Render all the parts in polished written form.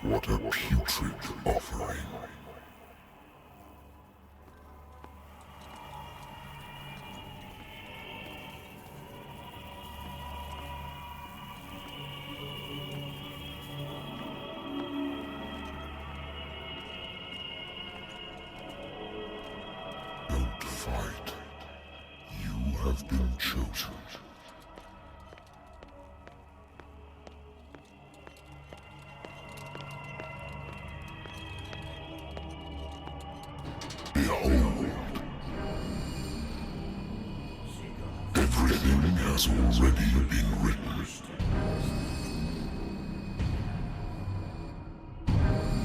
What a putrid offering. Don't fight. You have been chosen. Behold. Everything has already been written.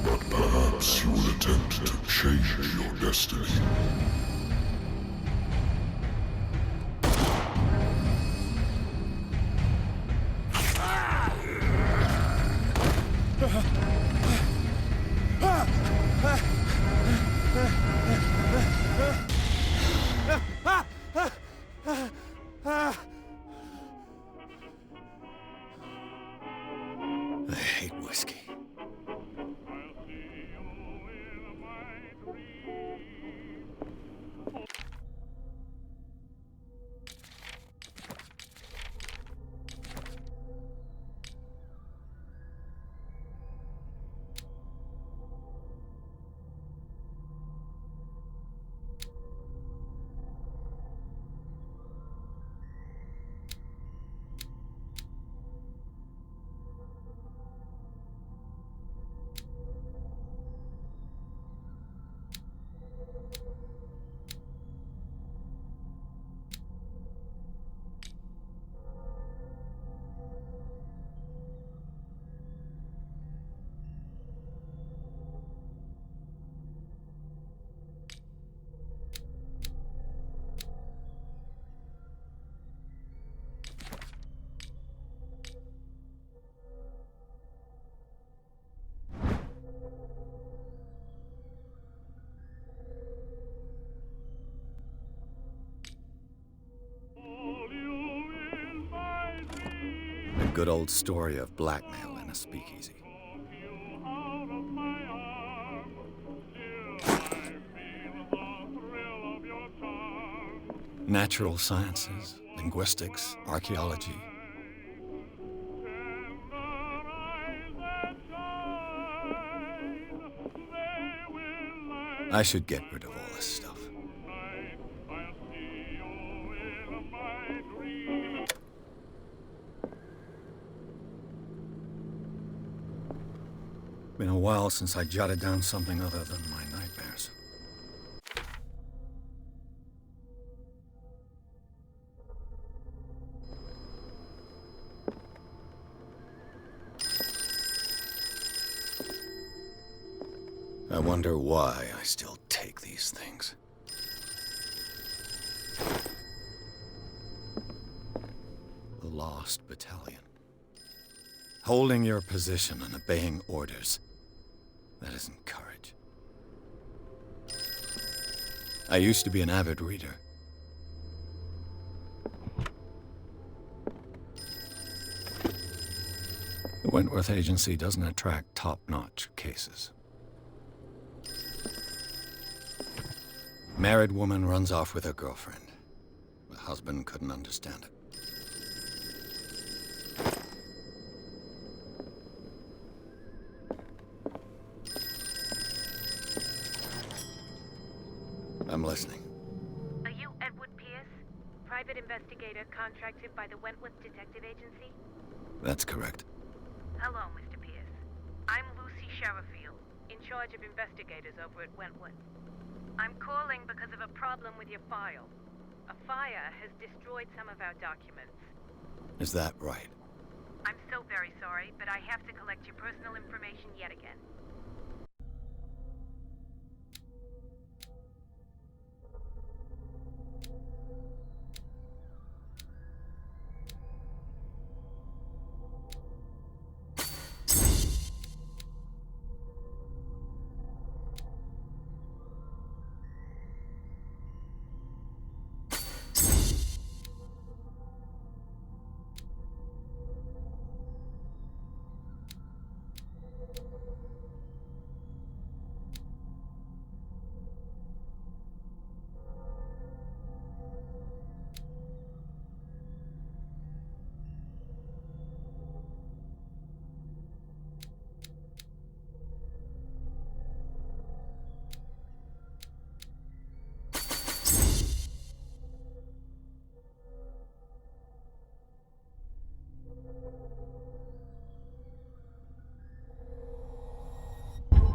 But perhaps you will attempt to change your destiny. I hate whiskey. good old story of blackmail in a speakeasy. Natural sciences, linguistics, archaeology. I should get rid of all this stuff. Been a while since I jotted down something other than my nightmares. I wonder why I still take these things. The Lost Battalion. Holding your position and obeying orders. That isn't courage. I used to be an avid reader. The Wentworth Agency doesn't attract top-notch cases. Married woman runs off with her girlfriend. The husband couldn't understand it. I'm listening. Are you Edward Pierce, private investigator contracted by the Wentworth Detective Agency? That's correct. Hello, Mr. Pierce. I'm Lucy Sherifield, in charge of investigators over at Wentworth. I'm calling because of a problem with your file. A fire has destroyed some of our documents. Is that right? I'm so very sorry, but I have to collect your personal information yet again.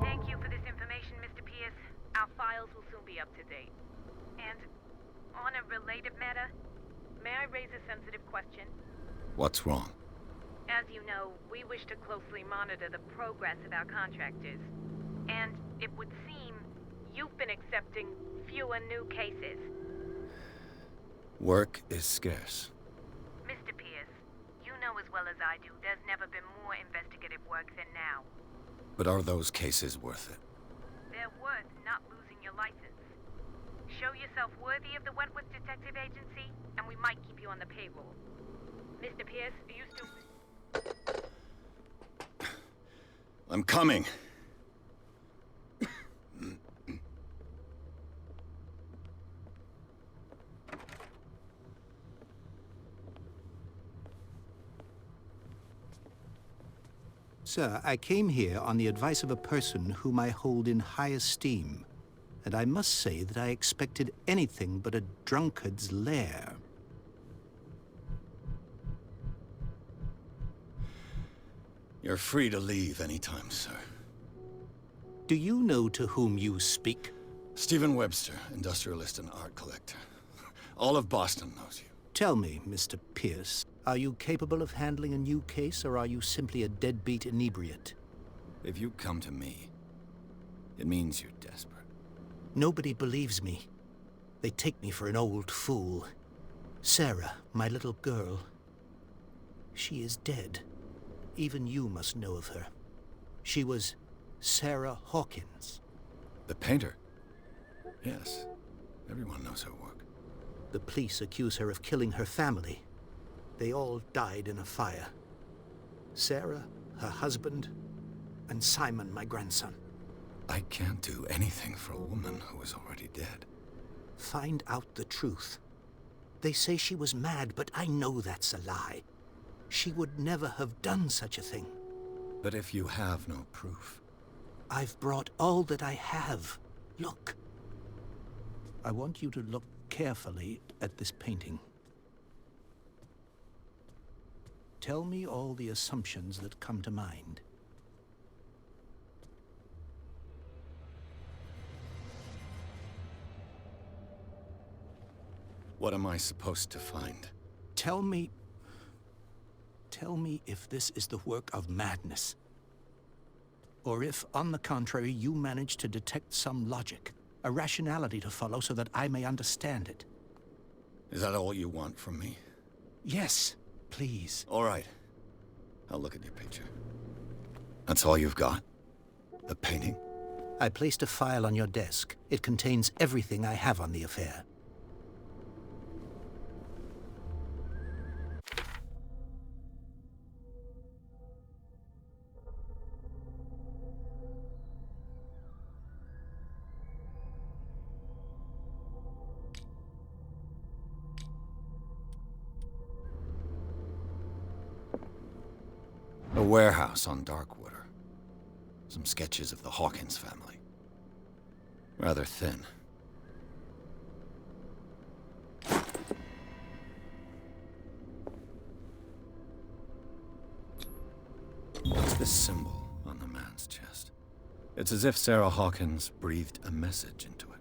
Thank you for this information, Mr. Pierce. Our files will soon be up to date. And on a related matter, may I raise a sensitive question? What's wrong? As you know, we wish to closely monitor the progress of our contractors. And it would seem you've been accepting fewer new cases. Work is scarce. Mr. Pierce, you know as well as I do, there's never been more investigative work than now. But are those cases worth it? They're worth not losing your license. Show yourself worthy of the Wentworth Detective Agency, and we might keep you on the payroll. Mr. Pierce, are you still... I'm coming. Sir, I came here on the advice of a person whom I hold in high esteem, and I must say that I expected anything but a drunkard's lair. You're free to leave anytime, sir. Do you know to whom you speak? Stephen Webster, industrialist and art collector. All of Boston knows you. Tell me, Mr. Pierce, are you capable of handling a new case, or are you simply a deadbeat inebriate? If you come to me, it means you're desperate. Nobody believes me. They take me for an old fool. Sarah, my little girl, she is dead. Even you must know of her. She was Sarah Hawkins. The painter? Yes. Everyone knows her work. The police accuse her of killing her family. They all died in a fire. Sarah, her husband, and Simon, my grandson. I can't do anything for a woman who is already dead. Find out the truth. They say she was mad, but I know that's a lie. She would never have done such a thing. But if you have no proof... I've brought all that I have. Look. I want you to look carefully at this painting. Tell me all the assumptions that come to mind. What am I supposed to find? Tell me if this is the work of madness. Or if, on the contrary, you manage to detect some logic, a rationality to follow so that I may understand it. Is that all you want from me? Yes, please. All right. I'll look at your picture. That's all you've got? The painting? I placed a file on your desk. It contains everything I have on the affair. A warehouse on Darkwater. Some sketches of the Hawkins family. Rather thin. What's this symbol on the man's chest? It's as if Sarah Hawkins breathed a message into it.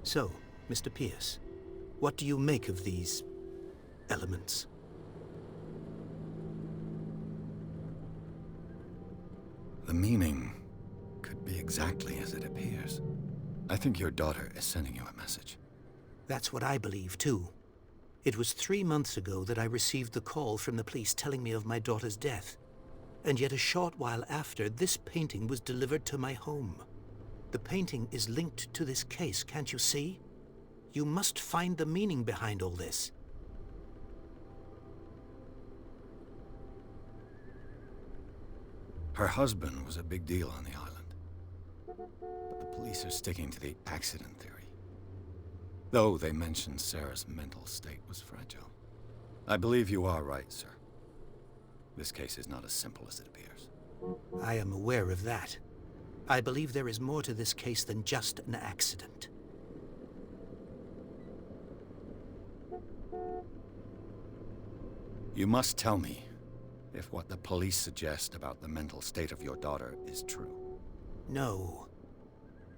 So, Mr. Pierce, what do you make of these elements? The meaning could be exactly as it appears. I think your daughter is sending you a message. That's what I believe, too. It was 3 months ago that I received the call from the police telling me of my daughter's death. And yet a short while after, this painting was delivered to my home. The painting is linked to this case, can't you see? You must find the meaning behind all this. Her husband was a big deal on the island. But the police are sticking to the accident theory. Though they mentioned Sarah's mental state was fragile. I believe you are right, sir. This case is not as simple as it appears. I am aware of that. I believe there is more to this case than just an accident. You must tell me if what the police suggest about the mental state of your daughter is true. No.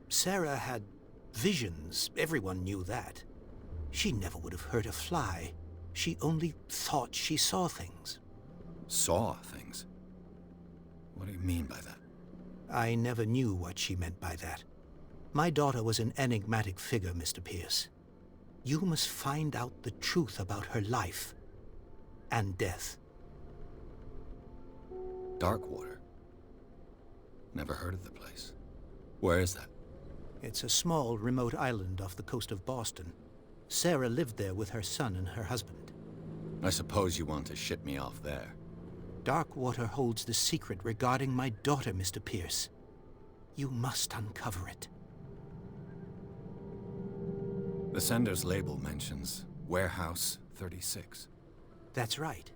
Sarah had visions. Everyone knew that. She never would have hurt a fly. She only thought she saw things. Saw things? What do you mean by that? I never knew what she meant by that. My daughter was an enigmatic figure, Mr. Pierce. You must find out the truth about her life and death. Darkwater? Never heard of the place. Where is that? It's a small, remote island off the coast of Boston. Sarah lived there with her son and her husband. I suppose you want to ship me off there. Darkwater holds the secret regarding my daughter, Mr. Pierce. You must uncover it. The sender's label mentions Warehouse 36. That's right.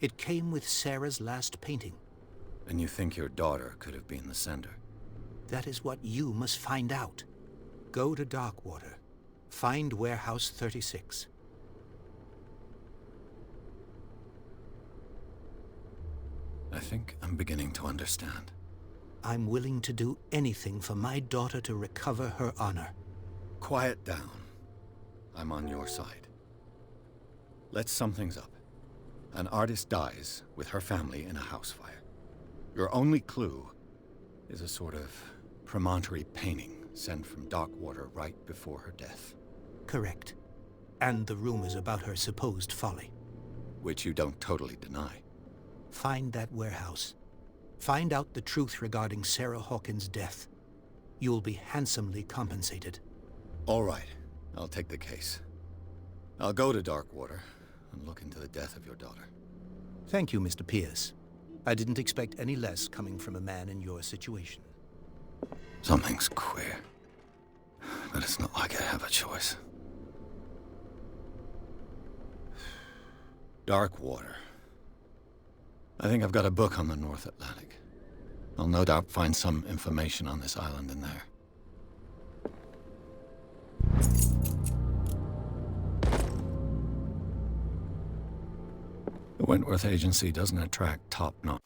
It came with Sarah's last painting. And you think your daughter could have been the sender? That is what you must find out. Go to Darkwater. Find Warehouse 36. I think I'm beginning to understand. I'm willing to do anything for my daughter to recover her honor. Quiet down. I'm on your side. Let's sum things up. An artist dies with her family in a house fire. Your only clue is a sort of promontory painting sent from Darkwater right before her death. Correct. And the rumors about her supposed folly. Which you don't totally deny. Find that warehouse. Find out the truth regarding Sarah Hawkins' death. You'll be handsomely compensated. All right. I'll take the case. I'll go to Darkwater and look into the death of your daughter. Thank you, Mr. Pierce. I didn't expect any less coming from a man in your situation. Something's queer. But it's not like I have a choice. Dark water. I think I've got a book on the North Atlantic. I'll no doubt find some information on this island in there. The Wentworth Agency doesn't attract top-notch.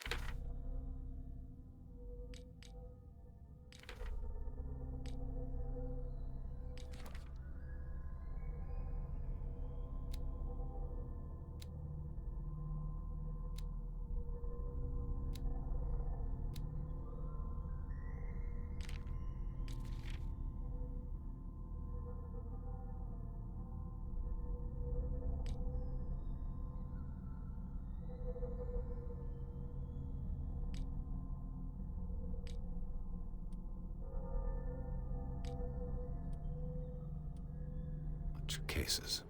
Cases.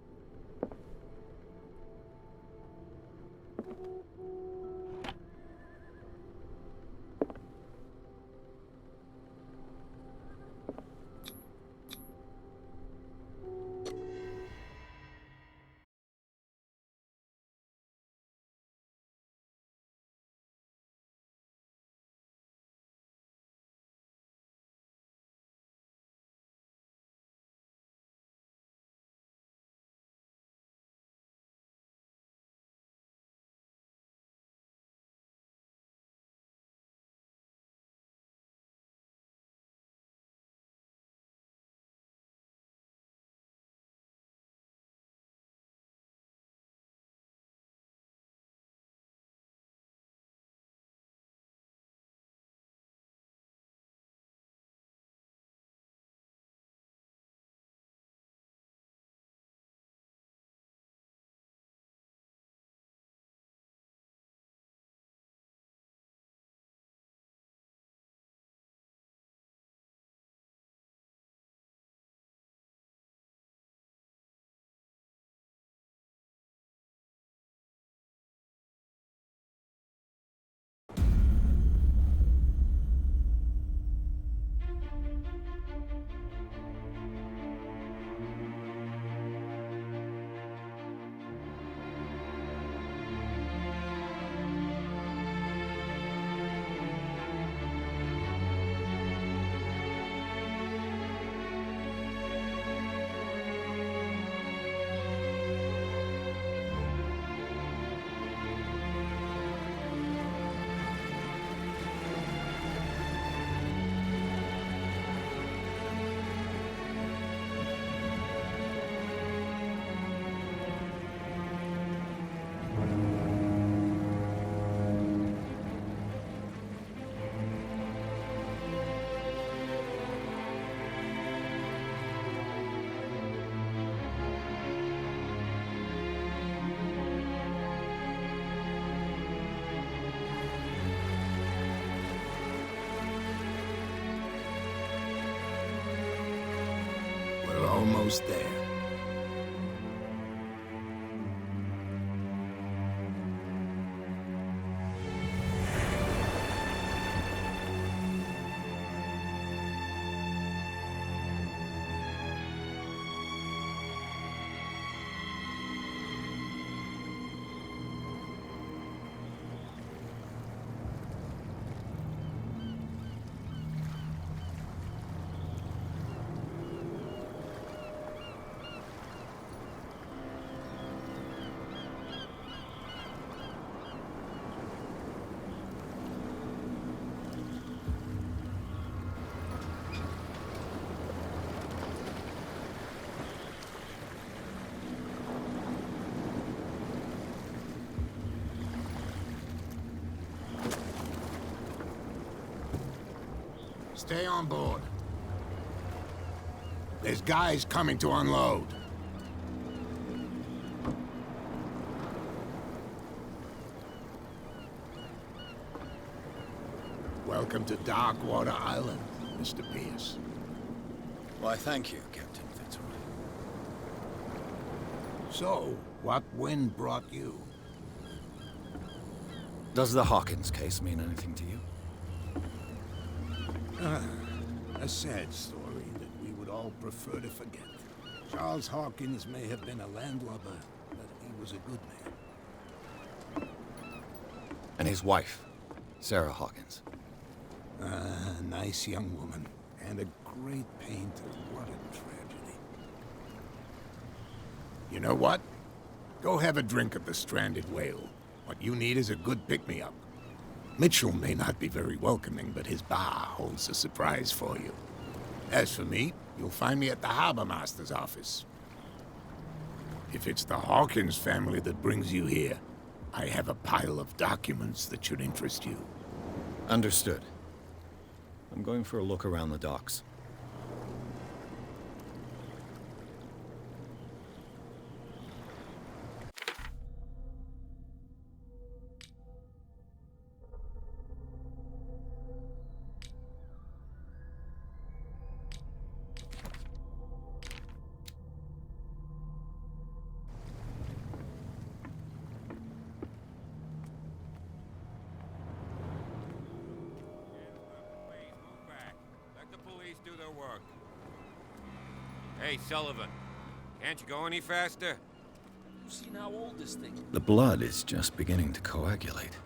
Almost there. Stay on board. There's guys coming to unload. Welcome to Darkwater Island, Mr. Pierce. Why, thank you, Captain Fitzroy. So, what wind brought you? Does the Hawkins case mean anything to you? A sad story that we would all prefer to forget. Charles Hawkins may have been a landlubber, but he was a good man. And his wife, Sarah Hawkins. A nice young woman, and a great pain to what a tragedy. You know what? Go have a drink at the Stranded Whale. What you need is a good pick-me-up. Mitchell may not be very welcoming, but his bar holds a surprise for you. As for me, you'll find me at the Harbor Master's office. If it's the Hawkins family that brings you here, I have a pile of documents that should interest you. Understood. I'm going for a look around the docks. Do their work. Hey, Sullivan, can't you go any faster? You've seen how old this thing is. The blood is just beginning to coagulate.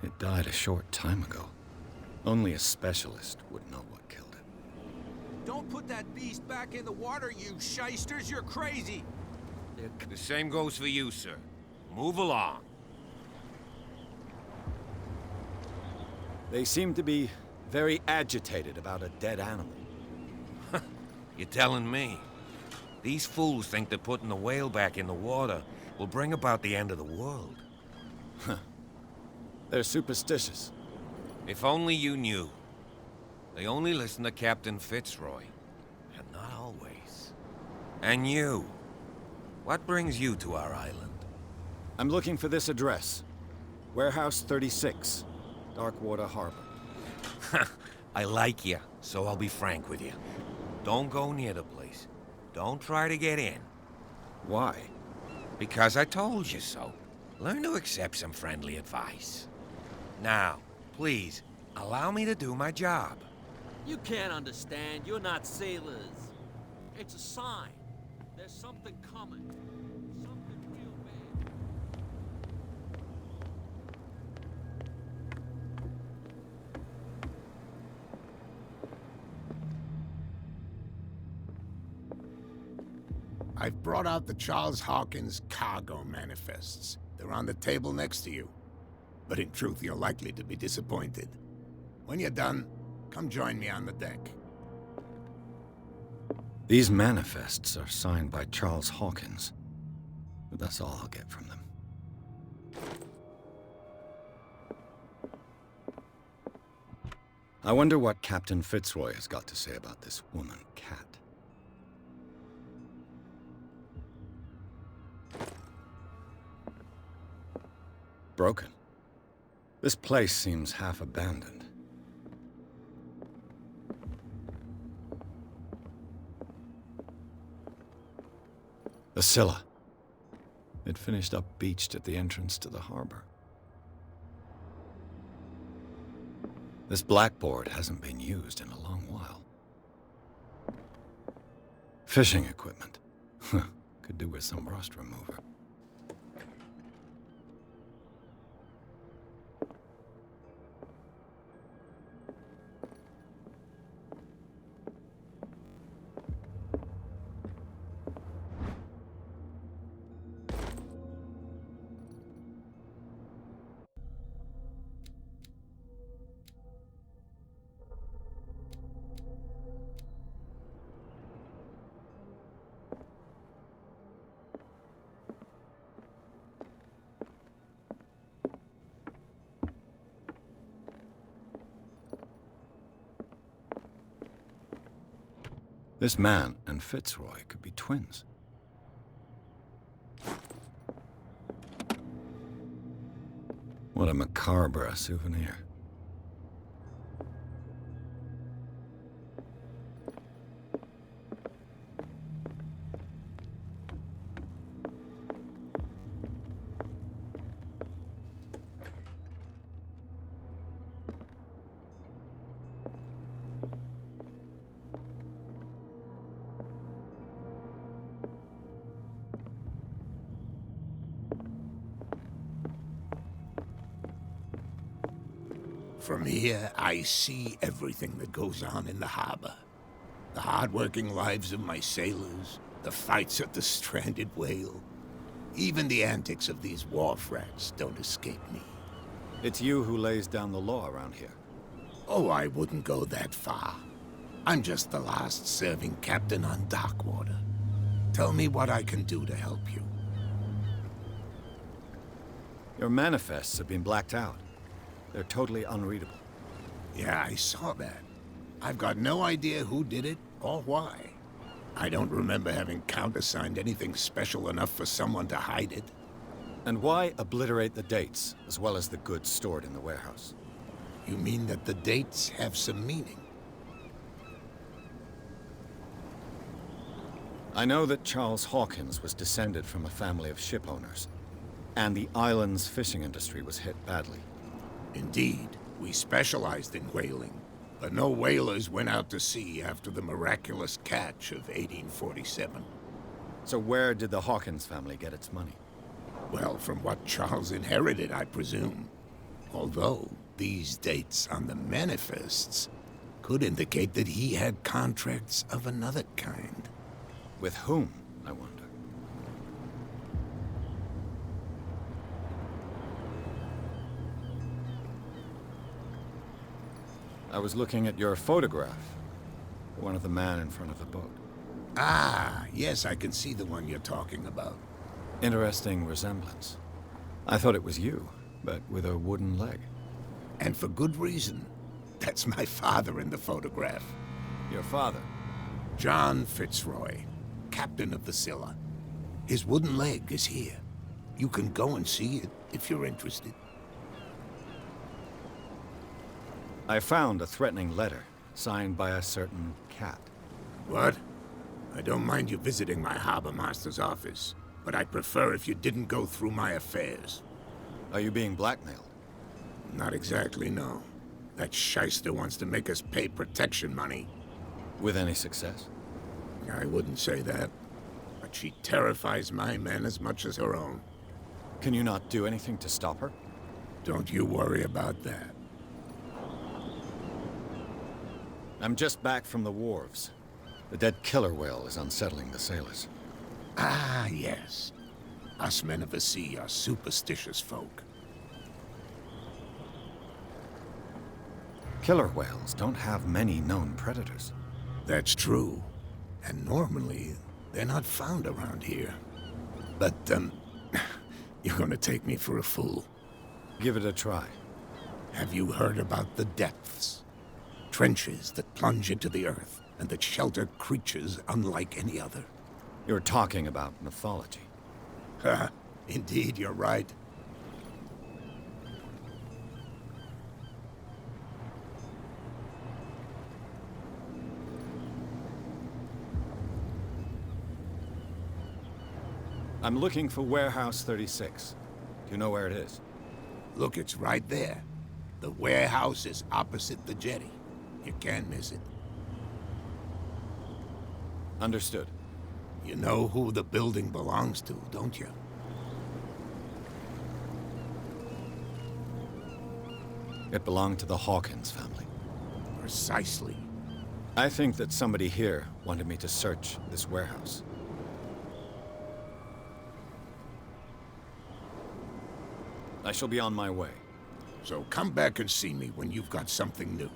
It died a short time ago. Only a specialist would know what killed it. Don't put that beast back in the water, you shysters! You're crazy! The same goes for you, sir. Move along. They seem to be very agitated about a dead animal. You're telling me? These fools think that putting the whale back in the water will bring about the end of the world. They're superstitious. If only you knew. They only listen to Captain Fitzroy. And not always. And you. What brings you to our island? I'm looking for this address. Warehouse 36, Darkwater Harbor. I like you, so I'll be frank with you. Don't go near the place. Don't try to get in. Why? Because I told you so. Learn to accept some friendly advice. Now, please, allow me to do my job. You can't understand. You're not sailors. It's a sign. There's something coming. Something real bad. I've brought out the Charles Hawkins cargo manifests. They're on the table next to you. But in truth, you're likely to be disappointed. When you're done, come join me on the deck. These manifests are signed by Charles Hawkins. But that's all I'll get from them. I wonder what Captain Fitzroy has got to say about this woman, Cat. Broken. This place seems half abandoned. The Scylla. It finished up beached at the entrance to the harbor. This blackboard hasn't been used in a long while. Fishing equipment. Could do with some rust remover. This man and Fitzroy could be twins. What a macabre souvenir. From here, I see everything that goes on in the harbor. The hard-working lives of my sailors, the fights at the stranded whale. Even the antics of these wharf rats don't escape me. It's you who lays down the law around here. Oh, I wouldn't go that far. I'm just the last serving captain on Darkwater. Tell me what I can do to help you. Your manifests have been blacked out. They're totally unreadable. Yeah, I saw that. I've got no idea who did it or why. I don't remember having countersigned anything special enough for someone to hide it. And why obliterate the dates, as well as the goods stored in the warehouse? You mean that the dates have some meaning? I know that Charles Hawkins was descended from a family of ship owners, and the island's fishing industry was hit badly. Indeed, we specialized in whaling, but no whalers went out to sea after the miraculous catch of 1847. So where did the Hawkins family get its money? Well, from what Charles inherited, I presume. Although, these dates on the manifests could indicate that he had contracts of another kind. With whom, I wonder? I was looking at your photograph. One of the man in front of the boat. Ah, yes, I can see the one you're talking about. Interesting resemblance. I thought it was you, but with a wooden leg. And for good reason. That's my father in the photograph. Your father? John Fitzroy, captain of the Scylla. His wooden leg is here. You can go and see it if you're interested. I found a threatening letter, signed by a certain cat. What? I don't mind you visiting my harbor master's office, but I'd prefer if you didn't go through my affairs. Are you being blackmailed? Not exactly, no. That shyster wants to make us pay protection money. With any success? I wouldn't say that, but she terrifies my men as much as her own. Can you not do anything to stop her? Don't you worry about that. I'm just back from the wharves. The dead killer whale is unsettling the sailors. Ah, yes. Us men of the sea are superstitious folk. Killer whales don't have many known predators. That's true. And normally, they're not found around here. But, you're gonna take me for a fool. Give it a try. Have you heard about the depths? Trenches that plunge into the earth, and that shelter creatures unlike any other. You're talking about mythology. Ha! Indeed, you're right. I'm looking for Warehouse 36. Do you know where it is? Look, it's right there. The warehouse is opposite the jetty. You can't miss it. Understood. You know who the building belongs to, don't you? It belonged to the Hawkins family. Precisely. I think that somebody here wanted me to search this warehouse. I shall be on my way. So come back and see me when you've got something new.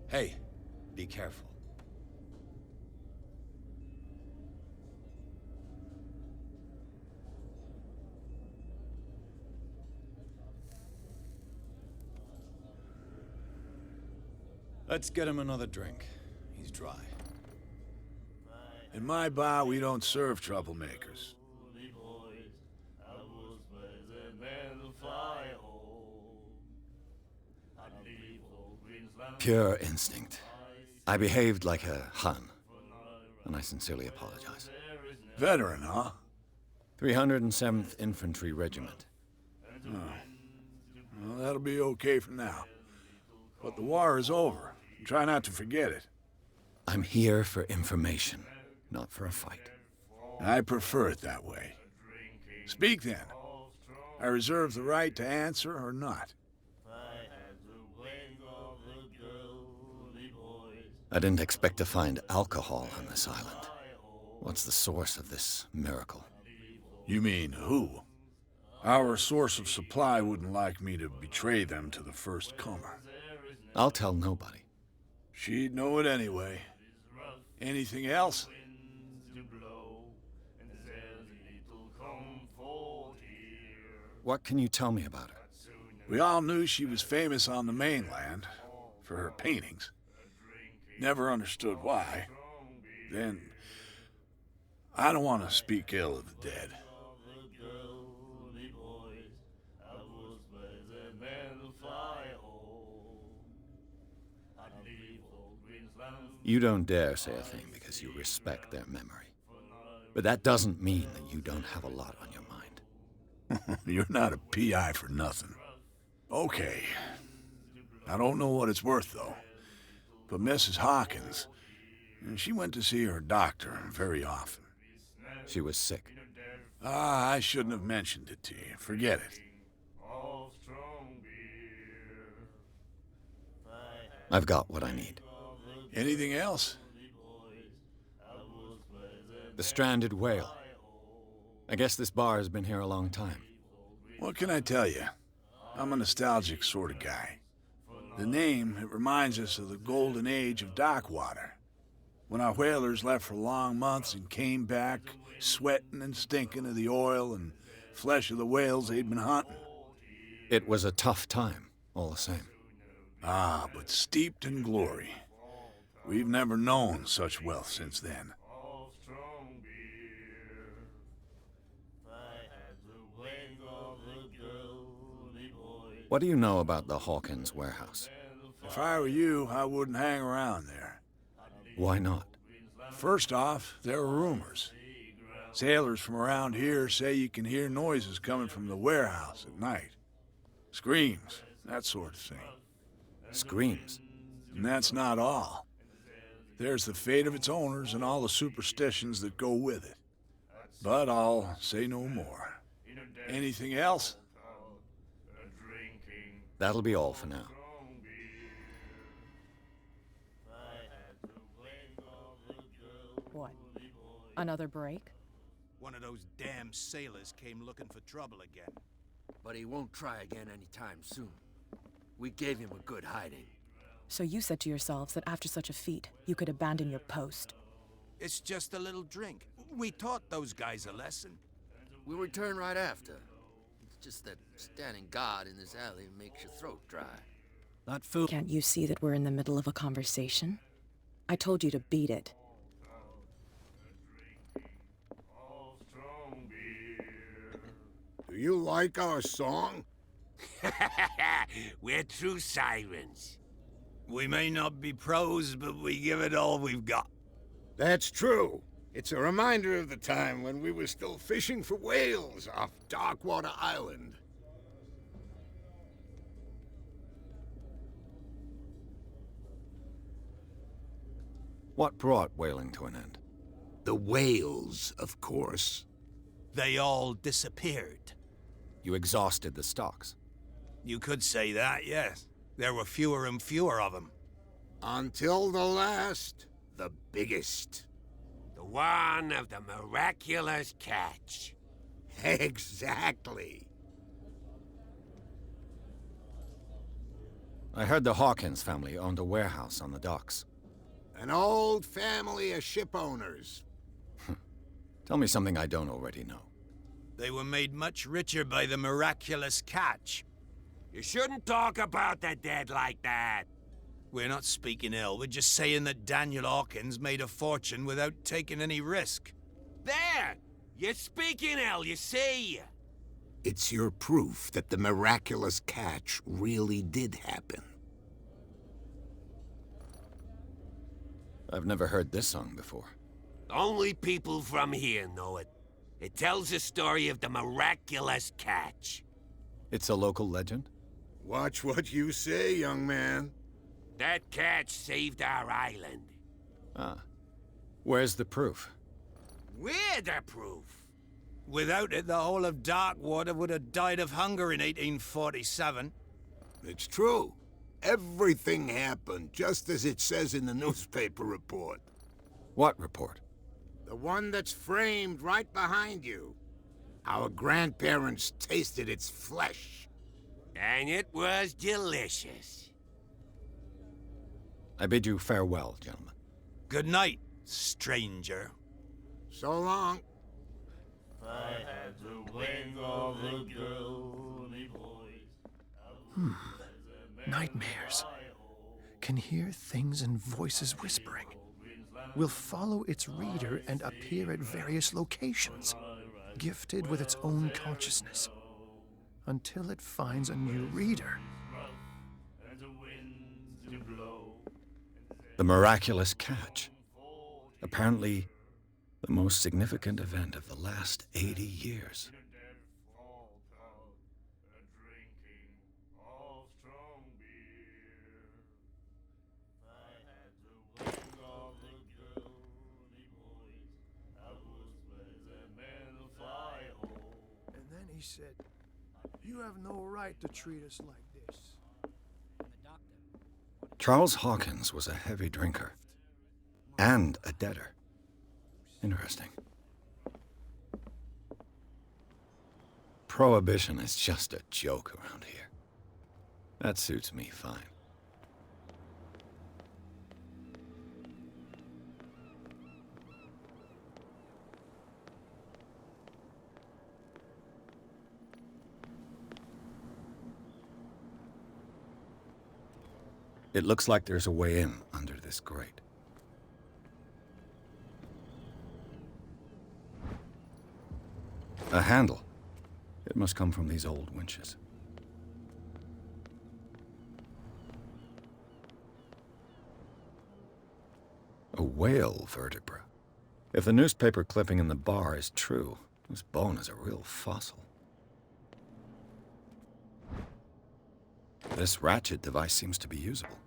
Hey, be careful. Let's get him another drink. He's dry. In my bar, we don't serve troublemakers. Pure instinct. I behaved like a Hun, and I sincerely apologize. Veteran, huh? 307th Infantry Regiment. Well, that'll be okay for now. But the war is over. Try not to forget it. I'm here for information, not for a fight. I prefer it that way. Speak then. I reserve the right to answer or not. I didn't expect to find alcohol on this island. What's the source of this miracle? You mean who? Our source of supply wouldn't like me to betray them to the first comer. I'll tell nobody. She'd know it anyway. Anything else? What can you tell me about her? We all knew she was famous on the mainland for her paintings. Never understood why. Then, I don't want to speak ill of the dead. You don't dare say a thing because you respect their memory. But that doesn't mean that you don't have a lot on your mind. You're not a PI for nothing. Okay. I don't know what it's worth, though. But Mrs. Hawkins, she went to see her doctor very often. She was sick. I shouldn't have mentioned it to you. Forget it. I've got what I need. Anything else? The stranded whale. I guess this bar has been here a long time. What can I tell you? I'm a nostalgic sort of guy. The name, it reminds us of the golden age of dockwater. When our whalers left for long months and came back, sweating and stinking of the oil and flesh of the whales they'd been hunting. It was a tough time, all the same. Ah, but steeped in glory. We've never known such wealth since then. What do you know about the Hawkins warehouse? If I were you, I wouldn't hang around there. Why not? First off, there are rumors. Sailors from around here say you can hear noises coming from the warehouse at night. Screams, that sort of thing. Screams. And that's not all. There's the fate of its owners and all the superstitions that go with it. But I'll say no more. Anything else? That'll be all for now. What? Another break? One of those damn sailors came looking for trouble again. But he won't try again anytime soon. We gave him a good hiding. So you said to yourselves that after such a feat, you could abandon your post. It's just a little drink. We taught those guys a lesson. We'll return right after. It's just that standing guard in this alley makes your throat dry. That fool. Can't you see that we're in the middle of a conversation? I told you to beat it. Do you like our song? We're true sirens. We may not be pros, but we give it all we've got. That's true. It's a reminder of the time when we were still fishing for whales off Darkwater Island. What brought whaling to an end? The whales, of course. They all disappeared. You exhausted the stocks. You could say that, yes. There were fewer and fewer of them. Until the last, the biggest. The one of the miraculous catch. Exactly. I heard the Hawkins family owned a warehouse on the docks. An old family of ship owners. Tell me something I don't already know. They were made much richer by the miraculous catch. You shouldn't talk about the dead like that. We're not speaking ill. We're just saying that Daniel Hawkins made a fortune without taking any risk. There! You're speaking ill, you see? It's your proof that the miraculous catch really did happen. I've never heard this song before. Only people from here know it. It tells the story of the miraculous catch. It's a local legend? Watch what you say, young man. That catch saved our island. Ah. Where's the proof? We're the proof. Without it, the whole of Darkwater would have died of hunger in 1847. It's true. Everything happened just as it says in the newspaper report. What report? The one that's framed right behind you. Our grandparents tasted its flesh. And it was delicious. I bid you farewell, gentlemen. Good night, stranger. So long. I had the wings of the girly voice. Nightmares. Can hear things and voices whispering. Will follow its reader and appear at various locations, gifted with its own consciousness, until it finds a new reader. The miraculous catch. Apparently, the most significant event of the last 80 years. And then he said, "You have no right to treat us like this." Charles Hawkins was a heavy drinker and a debtor. Interesting. Prohibition is just a joke around here. That suits me fine. It looks like there's a way in under this grate. A handle. It must come from these old winches. A whale vertebra. If the newspaper clipping in the bar is true, this bone is a real fossil. This ratchet device seems to be usable.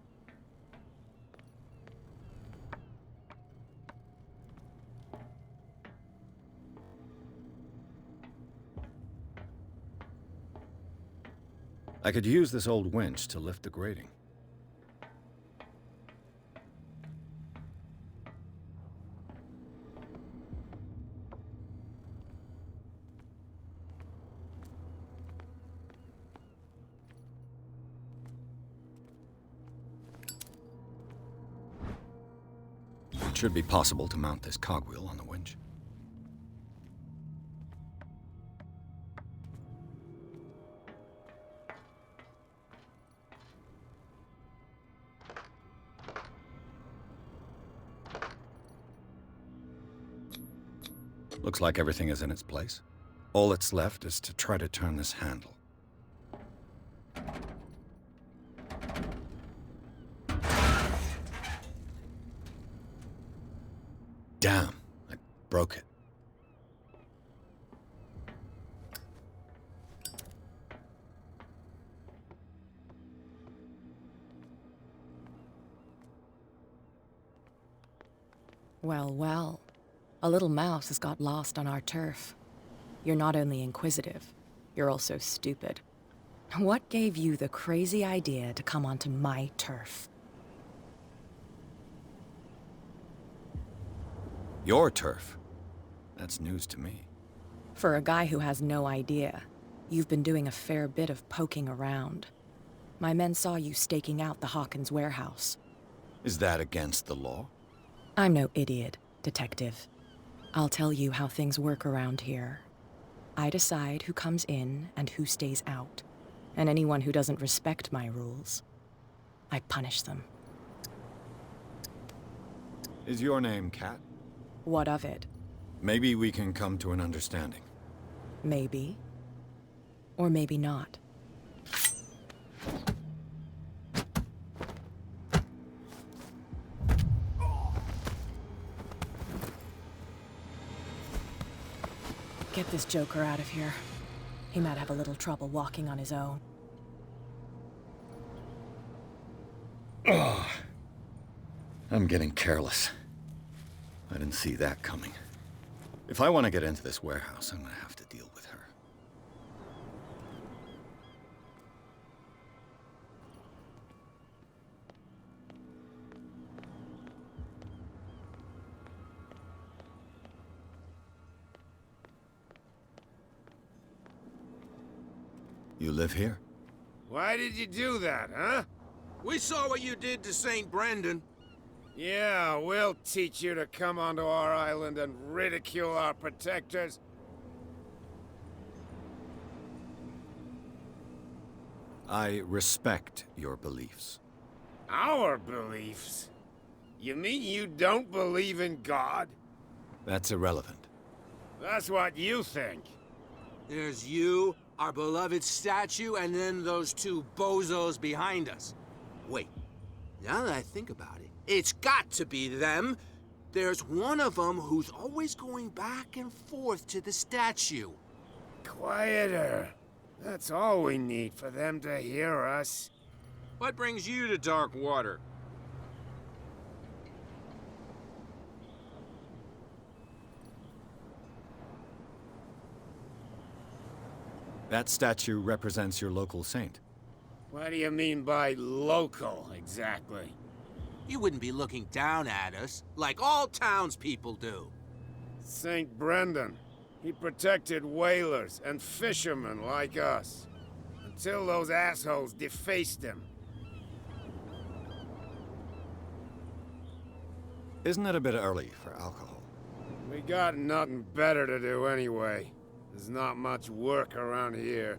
I could use this old winch to lift the grating. It should be possible to mount this cogwheel on the winch. Looks like everything is in its place. All that's left is to try to turn this handle. Damn, I broke it. Well, well. A little mouse has got lost on our turf. You're not only inquisitive, you're also stupid. What gave you the crazy idea to come onto my turf? Your turf? That's news to me. For a guy who has no idea, you've been doing a fair bit of poking around. My men saw you staking out the Hawkins warehouse. Is that against the law? I'm no idiot, detective. I'll tell you how things work around here. I decide who comes in and who stays out. And anyone who doesn't respect my rules, I punish them. Is your name Cat? What of it? Maybe we can come to an understanding. Maybe. Or maybe not. Get this joker out of here. He might have a little trouble walking on his own. Oh, I'm getting careless. I didn't see that coming. If I want to get into this warehouse, I'm gonna have to deal with her. You live here? Why did you do that, huh? We saw what you did to St. Brendan. Yeah, we'll teach you to come onto our island and ridicule our protectors. I respect your beliefs. Our beliefs? You mean you don't believe in God? That's irrelevant. That's what you think. There's you, our beloved statue, and then those two bozos behind us. Wait, now that I think about it, it's got to be them. There's one of them who's always going back and forth to the statue. Quieter. That's all we need for them to hear us. What brings you to dark water? That statue represents your local saint. What do you mean by local, exactly? You wouldn't be looking down at us, like all townspeople do. St. Brendan. He protected whalers and fishermen like us. Until those assholes defaced him. Isn't it a bit early for alcohol? We got nothing better to do anyway. There's not much work around here.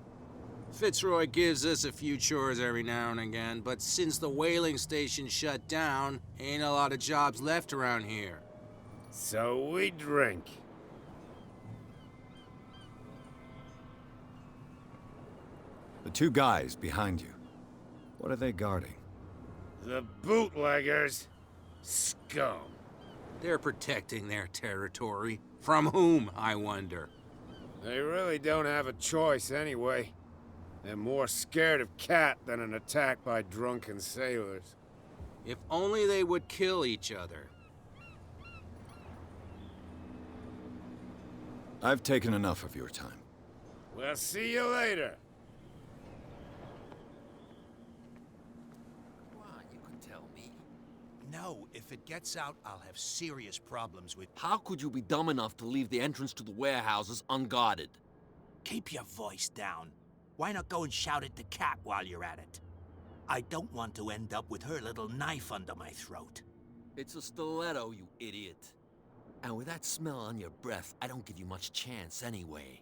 Fitzroy gives us a few chores every now and again, but since the whaling station shut down, ain't a lot of jobs left around here. So we drink. The two guys behind you, what are they guarding? The bootleggers. Scum. They're protecting their territory. From whom, I wonder? They really don't have a choice anyway. They're more scared of Cat than an attack by drunken sailors. If only they would kill each other. I've taken enough of your time. We'll see you later. You could tell me. No, if it gets out, I'll have serious problems with... How could you be dumb enough to leave the entrance to the warehouses unguarded? Keep your voice down. Why not go and shout at the cat while you're at it? I don't want to end up with her little knife under my throat. It's a stiletto, you idiot. And with that smell on your breath, I don't give you much chance anyway.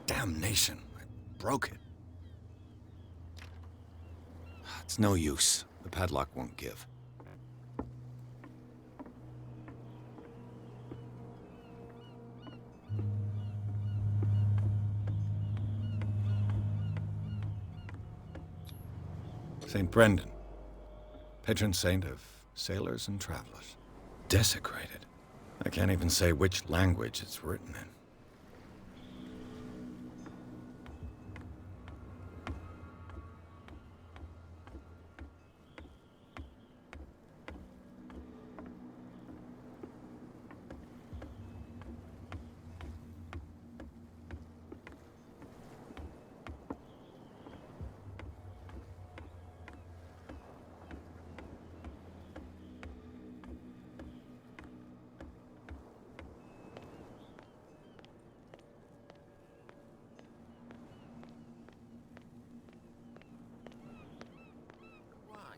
Damnation, I broke it. It's no use. The padlock won't give. St. Brendan, patron saint of sailors and travelers. Desecrated. I can't even say which language it's written in.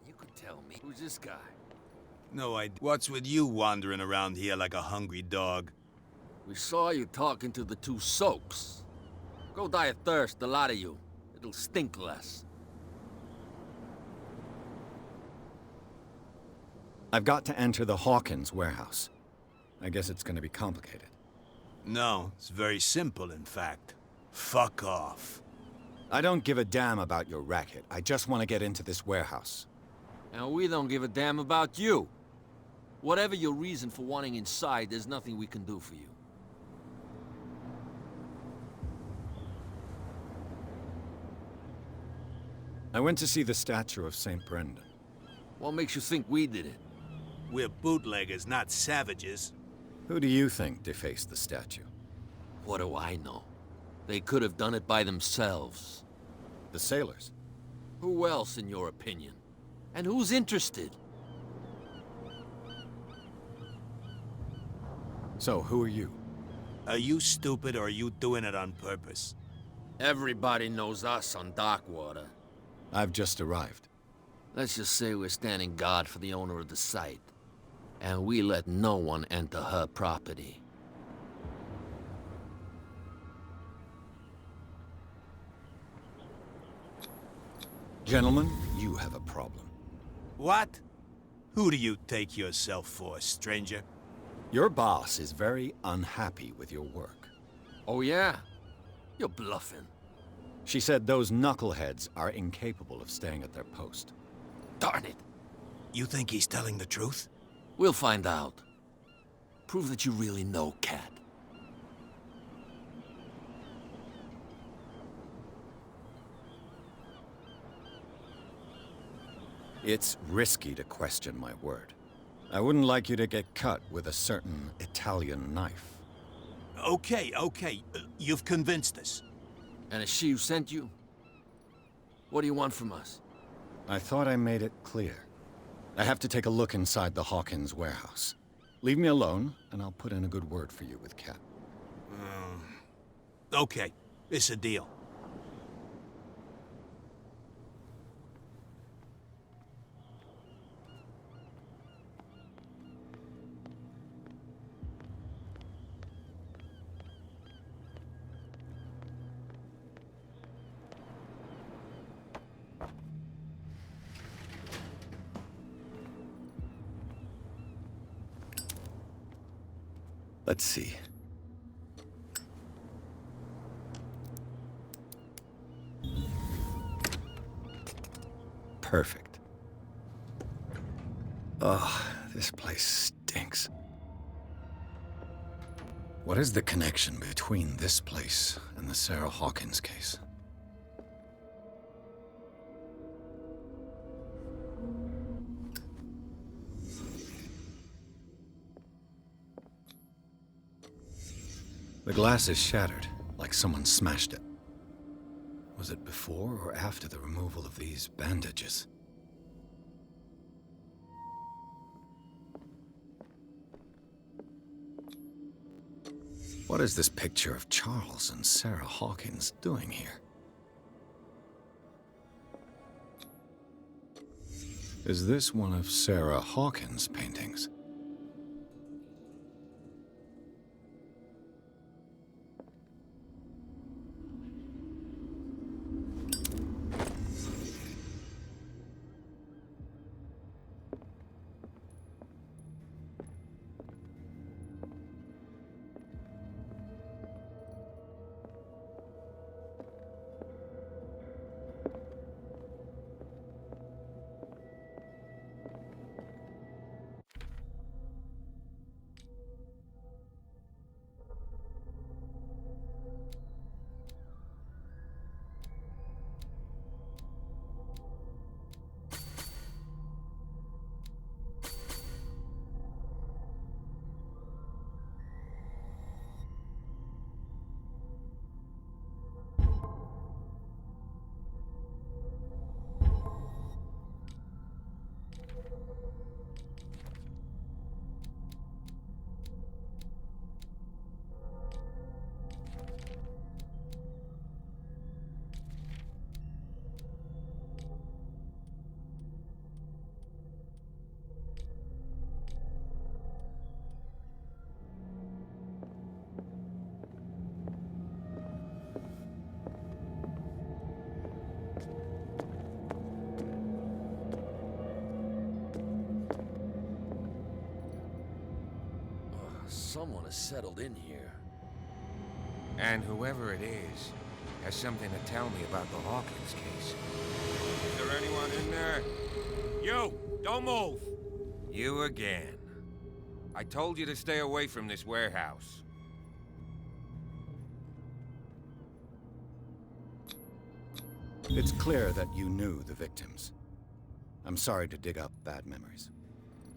You could tell me. Who's this guy? No idea. What's with you wandering around here like a hungry dog? We saw you talking to the two soaks. Go die of thirst, the lot of you. It'll stink less. I've got to enter the Hawkins warehouse. I guess it's gonna be complicated. No, it's very simple, in fact. Fuck off. I don't give a damn about your racket. I just want to get into this warehouse. And we don't give a damn about you. Whatever your reason for wanting inside, there's nothing we can do for you. I went to see the statue of St. Brendan. What makes you think we did it? We're bootleggers, not savages. Who do you think defaced the statue? What do I know? They could have done it by themselves. The sailors? Who else, in your opinion? And who's interested? So, who are you? Are you stupid or are you doing it on purpose? Everybody knows us on Darkwater. I've just arrived. Let's just say we're standing guard for the owner of the site. And we let no one enter her property. Gentlemen, you have a problem. What? Who do you take yourself for, stranger? Your boss is very unhappy with your work. Oh yeah? You're bluffing. She said those knuckleheads are incapable of staying at their post. Darn it! You think he's telling the truth? We'll find out. Prove that you really know Cat. It's risky to question my word. I wouldn't like you to get cut with a certain Italian knife. Okay. You've convinced us. And is she who sent you? What do you want from us? I thought I made it clear. I have to take a look inside the Hawkins warehouse. Leave me alone, and I'll put in a good word for you with Cat. Okay, it's a deal. Let's see. Perfect. Ugh, this place stinks. What is the connection between this place and the Sarah Hawkins case? The glass is shattered, like someone smashed it. Was it before or after the removal of these bandages? What is this picture of Charles and Sarah Hawkins doing here? Is this one of Sarah Hawkins' paintings? Someone has settled in here. And whoever it is has something to tell me about the Hawkins case. Is there anyone in there? You! Don't move! You again. I told you to stay away from this warehouse. It's clear that you knew the victims. I'm sorry to dig up bad memories.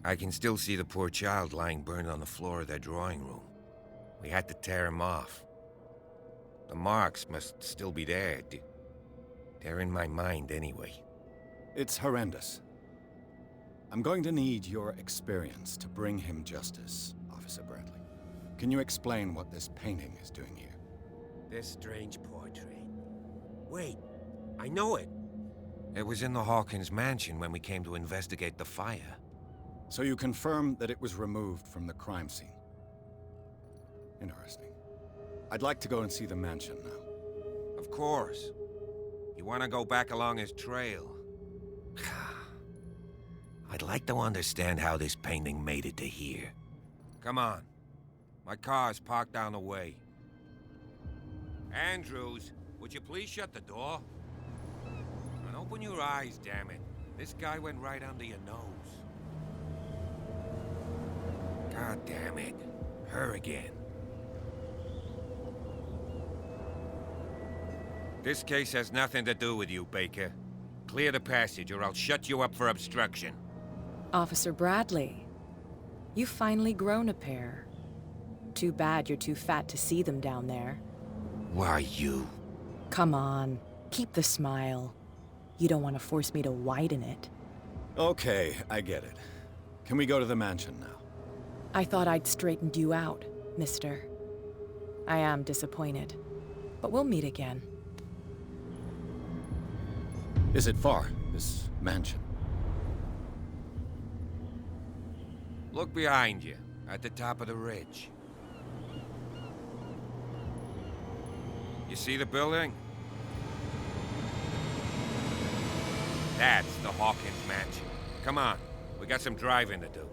I can still see the poor child lying burned on the floor of their drawing room. We had to tear him off. The marks must still be there. They're in my mind anyway. It's horrendous. I'm going to need your experience to bring him justice, Officer Bradley. Can you explain what this painting is doing here? This strange portrait. Wait, I know it. It was in the Hawkins mansion when we came to investigate the fire. So you confirm that it was removed from the crime scene? Interesting. I'd like to go and see the mansion now. Of course. You want to go back along his trail? I'd like to understand how this painting made it to here. Come on. My car's parked down the way. Andrews, would you please shut the door? And open your eyes, damn it. This guy went right under your nose. God damn it. Her again. This case has nothing to do with you, Baker. Clear the passage or I'll shut you up for obstruction. Officer Bradley, you've finally grown a pair. Too bad you're too fat to see them down there. Why, you? Come on, keep the smile. You don't want to force me to widen it. Okay, I get it. Can we go to the mansion now? I thought I'd straightened you out, mister. I am disappointed, but we'll meet again. Is it far, this mansion? Look behind you, at the top of the ridge. You see the building? That's the Hawkins mansion. Come on, we got some driving to do.